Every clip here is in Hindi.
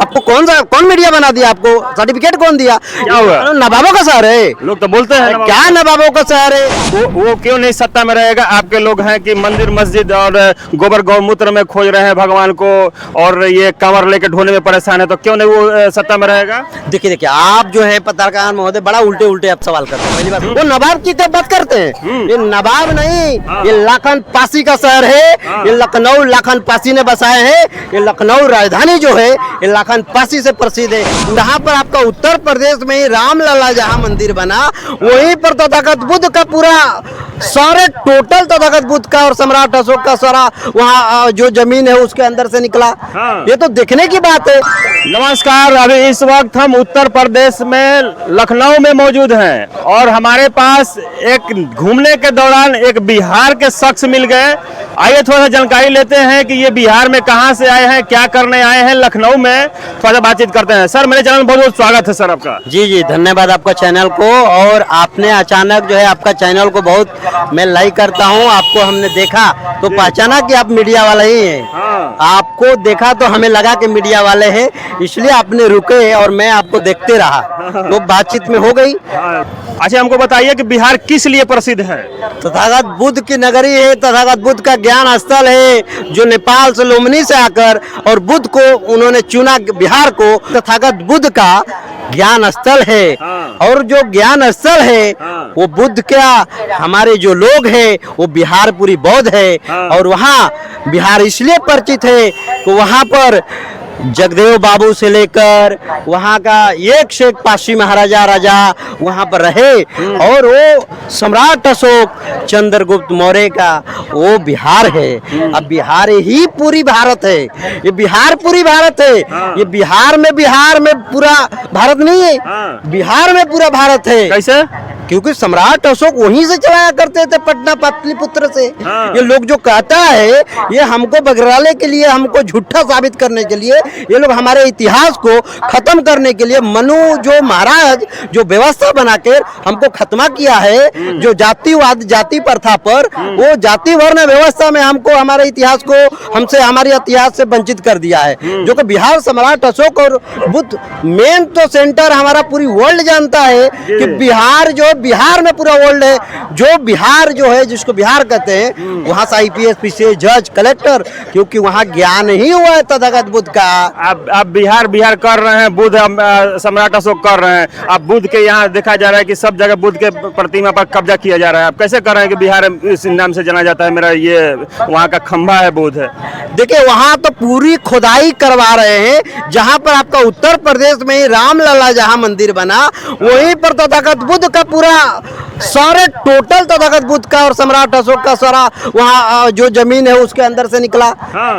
आपको कौन मीडिया बना दिया? आपको सर्टिफिकेट कौन दिया? क्या हुआ? नवाबों का शहर है। लोग तो बोलते हैं क्या नवाबों का शहर है? वो क्यों नहीं सत्ता में रहेगा? आपके लोग हैं कि मंदिर मस्जिद और गोबर गौमूत्र में खोज रहे हैं भगवान को, और ये कंवर लेके ढोने में परेशान है, तो क्यों नहीं वो सत्ता में रहेगा? देखिए आप जो है पत्रकार महोदय बड़ा उल्टे आप सवाल करते हैं। पहली बात, वो नवाब की बात करते हैं, ये नवाब नहीं, ये लाखन पासी का शहर है। ये लखनऊ लाखन पासी ने बसाए हैं। ये लखनऊ राजधानी जो है ये लाखन पासी से प्रसिद्ध है। यहाँ पर आपका उत्तर प्रदेश में ही रामलला जहाँ मंदिर बना, वहीं पर तथागत बुद्ध का पूरा सारे टोटल तथागत बुद्ध का और सम्राट अशोक का सारा वहाँ जो जमीन है उसके अंदर से निकला। ये तो देखने की बात है। नमस्कार, अभी इस वक्त हम उत्तर प्रदेश में लखनऊ में मौजूद हैं और हमारे पास एक घूमने के दौरान एक बिहार के शख्स मिल गए। आइए थोड़ा सा जानकारी लेते हैं कि ये बिहार में कहां से आए हैं, क्या करने आए हैं लखनऊ में, थोड़ा सा बातचीत करते हैं। सर, मेरे चैनल में बहुत बहुत स्वागत है सर आपका। जी धन्यवाद आपका चैनल को। और आपने अचानक जो है आपका चैनल को बहुत मैं लाइक करता हूँ। आपको हमने देखा तो पहचाना कि आप मीडिया वाले ही हैं। आपको देखा तो हमें लगा कि मीडिया वाले हैं, इसलिए आपने रुके और मैं आपको देखते रहा तो बातचीत में हो गई। अच्छा, हमको बताइए कि बिहार किस लिए प्रसिद्ध है? तथागत बुद्ध की नगरी है, तथागत बुद्ध का ज्ञान स्थल है, जो नेपाल से लुम्बिनी से आकर और बुद्ध को उन्होंने चुना, बिहार को तथागत बुद्ध का ज्ञान स्थल है। और जो ज्ञान स्थल है वो बुद्ध का, हमारे जो लोग हैं वो बिहार पूरी बौद्ध है। और वहाँ बिहार इसलिए परिचित है कि वहाँ पर जगदेव बाबू से लेकर वहाँ का एक से एक पासी महाराजा राजा वहाँ पर रहे। और वो सम्राट अशोक चंद्रगुप्त मौर्य का वो बिहार है। अब बिहार ही पूरी भारत है, ये बिहार पूरी भारत है। ये बिहार में पूरा भारत नहीं है, बिहार में पूरा भारत है। कैसे? क्योंकि सम्राट अशोक वहीं से चलाया करते थे, पटना पाटलिपुत्र से। ये लोग जो कहता है ये हमको बगराले के लिए, हमको झूठा साबित करने के लिए, ये लोग हमारे इतिहास को खत्म करने के लिए, मनु जो महाराज जो व्यवस्था बनाकर हमको खत्मा किया है, जो जातिवाद जाति प्रथा पर, वो जाति वर्ण व्यवस्था में हमको हमारे इतिहास को हमसे हमारे इतिहास से वंचित कर दिया है। जो कि बिहार सम्राट अशोक और बुद्ध मेन तो सेंटर हमारा पूरी वर्ल्ड जानता है कि बिहार जो बिहार में पूरा वर्ल्ड है। जो बिहार जो है जिसको बिहार कहते हैं, वहाँ से IPS PCS जज कलेक्टर, क्योंकि वहाँ ज्ञान ही हुआ है तथागत बुद्ध का। आप बिहार कर रहे हैं, बुद्ध सम्राट अशोक कर रहे हैं। अब बुद्ध के यहाँ देखा जा रहा है कि सब जगह बुद्ध के प्रतिमा पर कब्जा किया जा रहा है। आप कैसे कर रहे हैं कि बिहार इस नाम से जाना जाता है, मेरा ये वहाँ का खंभा है बुद्ध है? देखिए वहाँ तो पूरी खुदाई करवा रहे हैं। जहाँ पर आपका उत्तर प्रदेश में ही रामलला जहाँ मंदिर बना, वहीं पर तथागत बुद्ध का पूरा सारे टोटल तथागत बुद्ध का और सम्राट अशोक का सारा वहाँ जो जमीन है उसके अंदर से निकला।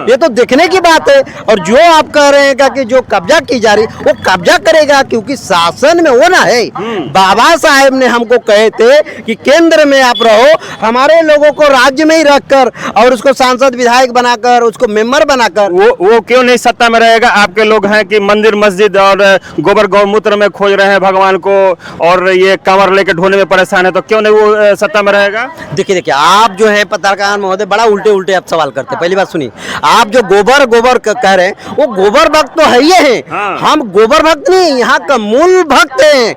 ये तो देखने की बात है। और जो आप कह रहे हैं कि जो कब्जा की जा रही, वो कब्जा करेगा क्योंकि शासन में वो ना है। बाबा साहेब ने हमको कहे थे कि केंद्र में आप रहो, हमारे लोगों को राज्य में ही रखकर और उसको सांसद विधायक बनाकर, उसको मेंबर बनाकर। वो क्यों नहीं सत्ता में रहेगा? आपके लोग हैं कि मंदिर मस्जिद और गोबर गौमूत्र में खोज रहे हैं भगवान को, और ये कंवर लेके ढोने में परेशान है, तो क्यों नहीं वो सत्ता में रहेगा? देखिए आप जो है पत्रकार महोदय बड़ा उल्टे आप सवाल करते हैं। पहली बात सुनिए, आप जो गोबर कह रहे हैं, वो गोबर भक्त तो है ही है। हम गोबर भक्त नहीं, यहाँ का मूल भक्त है।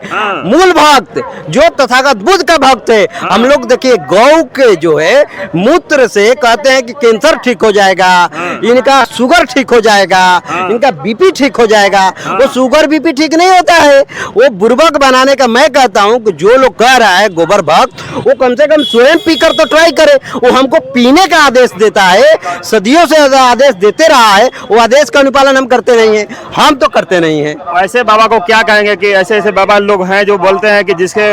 मूल भक्त जो तथागत बुद्ध का भक्त है। हम लोग देखिए गौ के जो है मूत्र से कहते हैं कि कैंसर ठीक हो जाएगा, इनका शुगर ठीक हो जाएगा, इनका BP ठीक हो जाएगा। वो शुगर BP ठीक नहीं होता है, वो बुर्बक बनाने का। मैं कहता हूँ कि जो लोग कह रहा है गोबर भक्त, वो कम से कम स्वयं पीकर तो ट्राई करे। वो हमको पीने का आदेश देता है, सदियों से आदेश देते रहा है, वो आदेश का अनुपालन हम करते नहीं है। हम तो करते नहीं है। ऐसे बाबा को क्या कहेंगे कि ऐसे बाबा लोग हैं जो बोलते हैं कि जिसके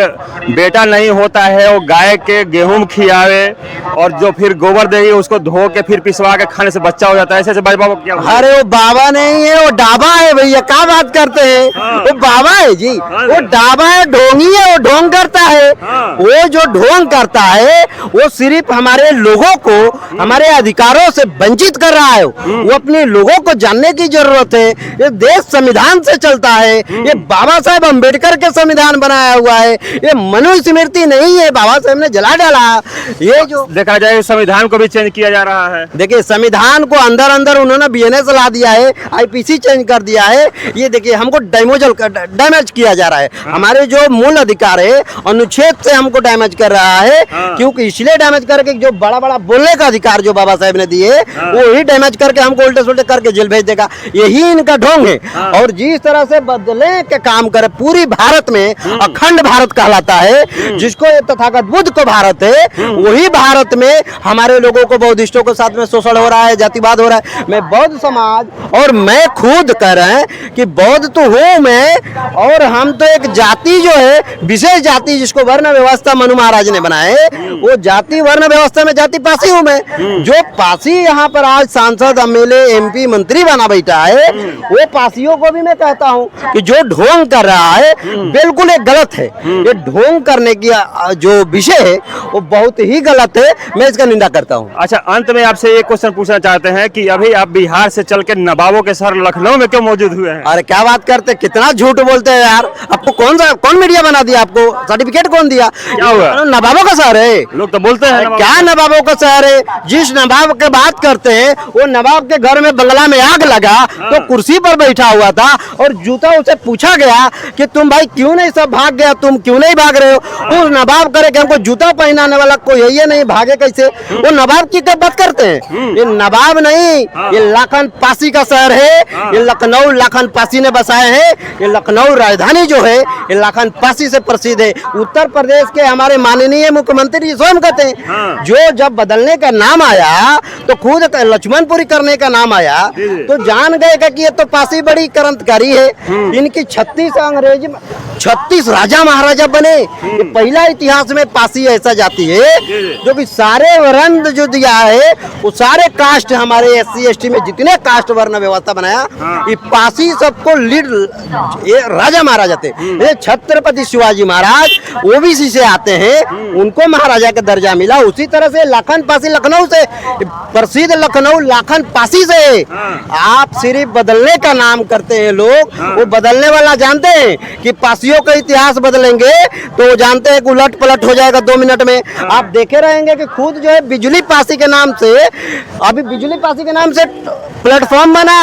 बेटा नहीं होता है वो गाय के गेहूं खियावे, और जो फिर गोबर देगी उसको धो के फिर पिसवा के खाने से बच्चा हो जाता है। ऐसे बाबा को क्या? अरे वो बाबा नहीं है, वो डाबा है भैया, क्या बात करते हैं? वो बाबा है जी, वो डाबा है, ढोंगी है, वो ढोंग करता है, वो जो ढोंग करता है वो सिर्फ हमारे लोगों को हमारे अधिकारों से वंचित कर रहा है। वो अपने लोगों को जानने की जरूरत है। ये देश संविधान से चलता है, ये बाबा साहेब अम्बेडकर के संविधान बनाया हुआ है, ये मनुस्मृति नहीं है, बाबा साहेब ने जला डाला। ये जो देखा जाए संविधान को भी चेंज किया जा रहा है। देखिए संविधान को अंदर अंदर उन्होंने बीएनएस ला दिया है, आईपीसी चेंज कर दिया है। ये देखिए हमको डैमेज किया जा रहा है। हमारे जो मूल अधिकार है अनुच्छेद से हमको डैमेज कर रहा है, क्योंकि इसलिए डैमेज करके जो बड़ा बड़ा बोलने का अधिकार जो बाबा साहेब ने दिए वो ही डैमेज करके हमको उल्टे सुल्टे करके जेल भेज देगा। यही इनका ढोंग है। और जिस तरह से बदले के काम करे पूरी भारत में अखंड भारत कहलाता है, जिसको ये तथागत बुद्ध को भारत है, वही भारत में हमारे लोगों को बौद्धिस्टों के साथ में शोषण हो रहा है, जातिवाद हो रहा है। मैं बौद्ध समाज और मैं खुद कह रहे हैं कि बौद्ध तो हूँ मैं, और हम तो एक जाति जो है विशेष जाति जिसको वर्ण व्यवस्था मनु महाराज ने बनाए, वो जाति वर्ण व्यवस्था में जाति पासी हूँ मैं। जो पासी यहाँ पर आज सांसद एमएलए एमपी मंत्री बना बैठा है, वो पासियों को भी मैं कहता हूँ कि जो ढोंग कर रहा है बिल्कुल एक गलत है। ये ढोंग करने की जो विषय है वो बहुत ही गलत है, मैं इसका निंदा करता हूँ। अच्छा, अंत में आपसे एक क्वेश्चन पूछना चाहते हैं कि अभी आप बिहार से चल के नवाबों के शहर लखनऊ में क्यों मौजूद हुए हैं? अरे क्या बात करते, कितना झूठ बोलते हैं यार। आपको कौन मीडिया बना दिया, आपको सर्टिफिकेट कौन दिया? क्या हुआ? नवाबों का शहर है, लोग तो बोलते हैं क्या नवाबों का शहर है? जिस नवाब के बात करते हैं वो नवाब के घर में बंगला में आग लगा तो कुर्सी पर बैठा हुआ था और जूता उसे पूछा गया कि तुम भाई क्यों नहीं सब भाग गया, तुम क्यों नहीं भाग रहे हो? उस नवाब करे कि हमको जूता पहनाने वाला कोई है नहीं, भागे कैसे? वो नवाब की क्या बात करते हैं? ये नवाब नहीं, ये लाखन पासी का शहर है। ये लखनऊ लाखन पासी ने बसाए हैं। ये लखनऊ राजधानी जो है ये लाखन पासी से प्रसिद्ध है। उत्तर प्रदेश के हमारे माननीय मुख्यमंत्री जी स्वयं कहते हैं, जो जब बदलने का नाम आया तो खुद लक्ष्मणपुरी करने का नाम आया तो जान गए कि ये तो पासी बड़ी क्रांतिकारी है। इनकी 36 राजा महाराजा बने। ये पहला इतिहास में पासी ऐसा जाति है जो कि सारे वर्ण जो दिया है वो सारे कास्ट हमारे एससी एसटी में जितने कास्ट वर्ण व्यवस्था बनाया, ये पासी सबको लीड ये राजा महाराजा थे। ये छत्रपति शिवाजी महाराज ओबीसी से आते हैं, उनको महाराजा का दर्जा मिला। उसी तरह से लाखन पासी लखनऊ से प्रसिद्ध, लखनऊ लाखन पासी से। आप सिर्फ बदलने का नाम करते हैं लोग, वो बदलने वाला जानते हैं कि पासियों का इतिहास बदलेंगे तो वो जानते हैं कि उलट पलट हो जाएगा 2 मिनट में। आप देखे रहेंगे कि खुद जो है बिजली पासी के नाम से, अभी बिजली पासी के नाम से प्लेटफॉर्म बना,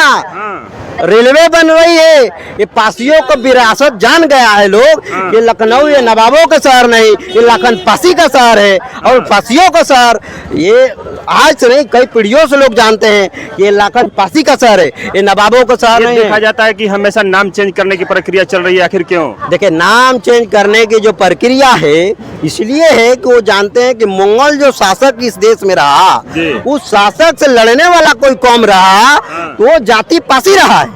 रेलवे बन रही है। ये पासियों को विरासत जान गया है लोग कि लखनऊ ये नवाबों का शहर नहीं, ये लाखन पासी का शहर है। और पासियों का शहर ये आज से नहीं कई पीढ़ियों से लोग जानते हैं कि ये लाखन पासी का शहर है, ये नवाबों का शहर नहीं। देखा जाता है कि हमेशा नाम चेंज करने की प्रक्रिया चल रही है, आखिर क्यों? देखिए नाम चेंज करने की जो प्रक्रिया है इसलिए है कि वो जानते हैं कि मुगल जो शासक इस देश में रहा, उस शासक से लड़ने वाला कोई कौम रहा तो वो जाति पासी रहा है।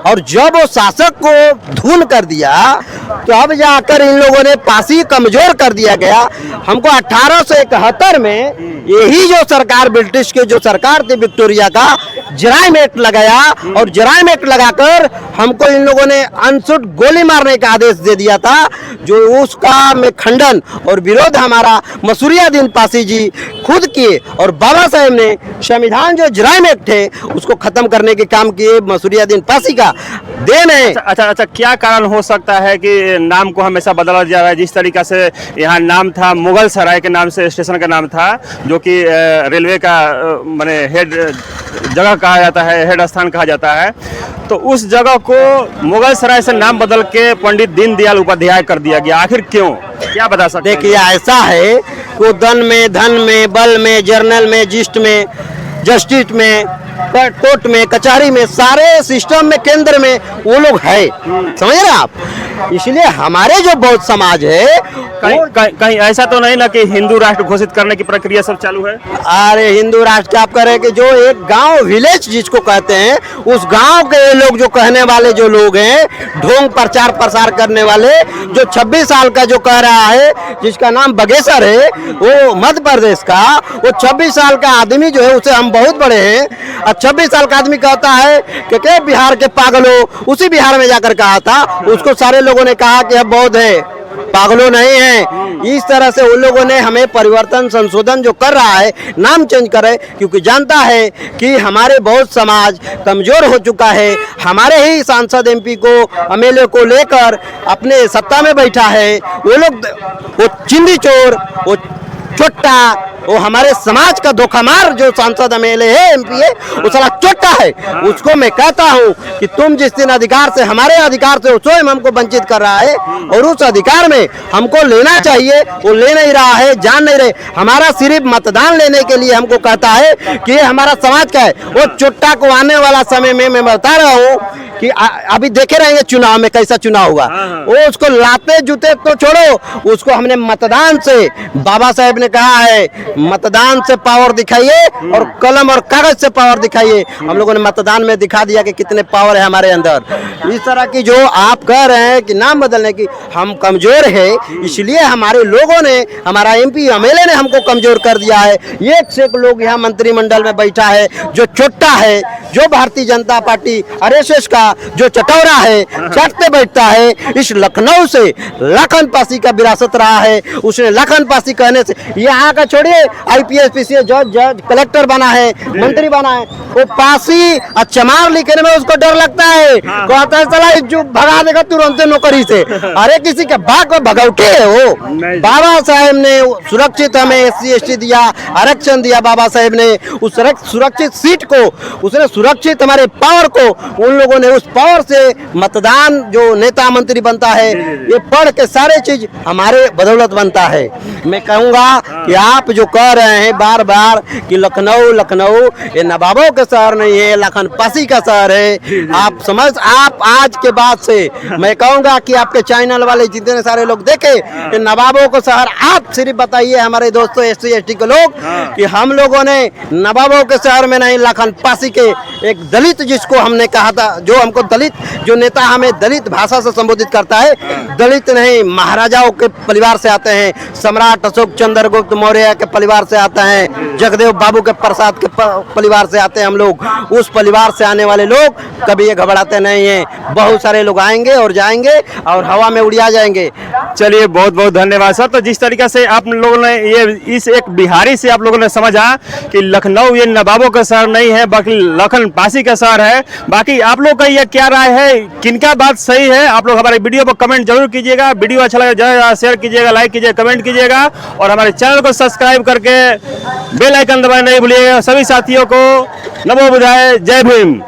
और जब वो शासक को धूल कर दिया तो अब जाकर इन लोगों ने पासी कमजोर कर दिया गया। हमको 1871 में यही जो सरकार ब्रिटिश की जो सरकार थी विक्टोरिया का जराइम एक्ट लगाया, और जराइम एक्ट लगाकर हमको इन लोगों ने अनशूट गोली मारने का आदेश दे दिया था, जो उसका में खंडन और विरोध हमारा मसूरियादीन पासी जी खुद किए। और बाबा साहेब ने संविधान जो जराइम एक्ट है उसको खत्म करने के काम किए, मसूरियादीन पासी का देन है। अच्छा, क्या कारण हो सकता है कि नाम को हमेशा बदला जा रहा है? जिस तरीका से यहाँ नाम था मुगल सराय के नाम से स्टेशन का नाम था, जो कि रेलवे का माने हेड जगह कहा जाता है, हेड स्थान कहा जाता है, तो उस जगह को मुगल सराय से नाम बदल के पंडित दीनदयाल उपाध्याय कर दिया गया। आखिर क्यों, क्या बता सकते हैं? देखिए ऐसा है कि धन में बल में जर्नल में जिस्ट में जस्टिस में कोर्ट में कचहरी में सारे सिस्टम में केंद्र में वो लोग है, समझ रहे हैं आप। इसलिए हमारे जो बौद्ध समाज है कहीं ऐसा तो नहीं ना कि हिंदू राष्ट्र घोषित करने की प्रक्रिया सब चालू है? अरे हिंदू राष्ट्र क्या आप कह रहे हैं कि जो एक गांव विलेज जिसको कहते हैं, उस गांव के लोग जो कहने वाले जो लोग हैं, ढोंग प्रचार प्रसार करने वाले, जो 26 साल का जो कह रहा है जिसका नाम बगेसर है, वो मध्य प्रदेश का, वो 26 साल का आदमी जो है उसे हम बहुत बड़े हैं। और 26 साल का आदमी कहता है कि बिहार के पागल हो, उसी बिहार में जाकर कहा था, उसको सारे लोगों ने कहा कि अब बौद्ध है, पागलों नहीं हैं। इस तरह से उन लोगों ने हमें परिवर्तन संशोधन जो कर रहा है, नाम चेंज करे, क्योंकि जानता है कि हमारे बहुत समाज कमजोर हो चुका है। हमारे ही सांसद एमपी को, एमएलए को लेकर अपने सत्ता में बैठा है। वो लोग, वो चिंदी चोर, वो चोट्टा, वो हमारे समाज का धोखामार जो सांसद एमएलए है, एमपी है, वो साला चोट्टा है। उसको मैं कहता हूँ कि तुम जिस दिन अधिकार से, हमारे अधिकार से स्वयं हमको वंचित कर रहा है और उस अधिकार में हमको लेना चाहिए, वो ले नहीं रहा है, जान नहीं रहे। हमारा सिर्फ मतदान लेने के लिए हमको कहता है कि ये हमारा समाज का है। वो चोट्टा को आने वाला समय में मैं बता रहा हूँ कि अभी देखे रहेंगे चुनाव में कैसा चुनाव होगा। वो उसको लाते जूते तो छोड़ो, उसको हमने मतदान से, बाबा साहेब ने कहा है मतदान से पावर दिखाइए और कलम और कागज से पावर दिखाइए। हम लोगों ने मतदान में दिखा दिया कि कितने पावर है हमारे अंदर। इस तरह की जो आप कह रहे हैं कि नाम बदलने की, हम कमजोर है, इसलिए हमारे लोगों ने, हमारा एमपी एमएलए ने हमको कमजोर कर दिया है। एक से एक लोग यहाँ मंत्रिमंडल में बैठा है जो चोट्टा है, जो भारतीय जनता पार्टी आरएसएस का जो चटौरा है, चटते बैठता है। इस लखनऊ से लखन पासी का विरासत रहा है। उसने लखन पासी कहने से, यहाँ का छोड़िए, आईपीएस पीसीएस जज कलेक्टर बना है, मंत्री बना है, वो पासी चमार लिखने में उसको डर लगता है। कहता है साला जो भगा देगा तुरंत नौकरी से। अरे किसी के बाग को भगौटे है वो। बाबा साहेब ने सुरक्षित हमें एससी एसटी दिया, आरक्षण दिया। बाबा साहेब ने उस सुरक्षित सीट को, उसने सुरक्षित हमारे पावर को, उन लोगों ने उस पावर से मतदान जो नेता मंत्री बनता है, ये पढ़ के सारे चीज हमारे बदौलत बनता है। मैं कहूँगा कि आप जो कह रहे हैं बार बार कि लखनऊ लखनऊ, ये नवाबों का शहर नहीं है, लखन पासी का शहर है। आप आज के बाद से मैं कहूँगा कि आपके चैनल वाले जितने सारे लोग देखे, ये नवाबों का शहर, आप सिर्फ बताइए हमारे दोस्तों एससी एसटी के लोग कि हम लोगों ने नवाबों के शहर में नहीं, लखन पासी के एक दलित, जिसको हमने कहा था, जो हमको दलित, जो नेता हमें दलित भाषा से संबोधित करता है, दलित नहीं, महाराजाओं के परिवार से आते हैं, सम्राट अशोक चंद्रगुप्त मौर्य के परिवार से आते हैं, जगदेव बाबू के प्रसाद के परिवार से आते हैं हम लोग। उस परिवार से आने वाले लोग कभी ये घबराते नहीं हैं। बहुत सारे लोग आएंगे और जाएंगे और हवा में उड़िया जाएंगे। चलिए, बहुत बहुत धन्यवाद सर। तो जिस तरीके से आप लोगों ने ये इस एक बिहारी से आप लोगों ने समझा कि लखनऊ ये नवाबों का शहर नहीं है, बल्कि लखन पासी का शहर है। बाकी आप लोग का ये क्या राय है, किनका बात सही है, आप लोग हमारे वीडियो पर कमेंट जरूर कीजिएगा। वीडियो अच्छा लगे ज़्यादा शेयर कीजिएगा, लाइक कीजिएगा, कमेंट कीजिएगा और हमारे चैनल को सब्सक्राइब करके बेल आइकन दबाना नहीं भूलिएगा। सभी साथियों को नमो बुधाय, जय भीम।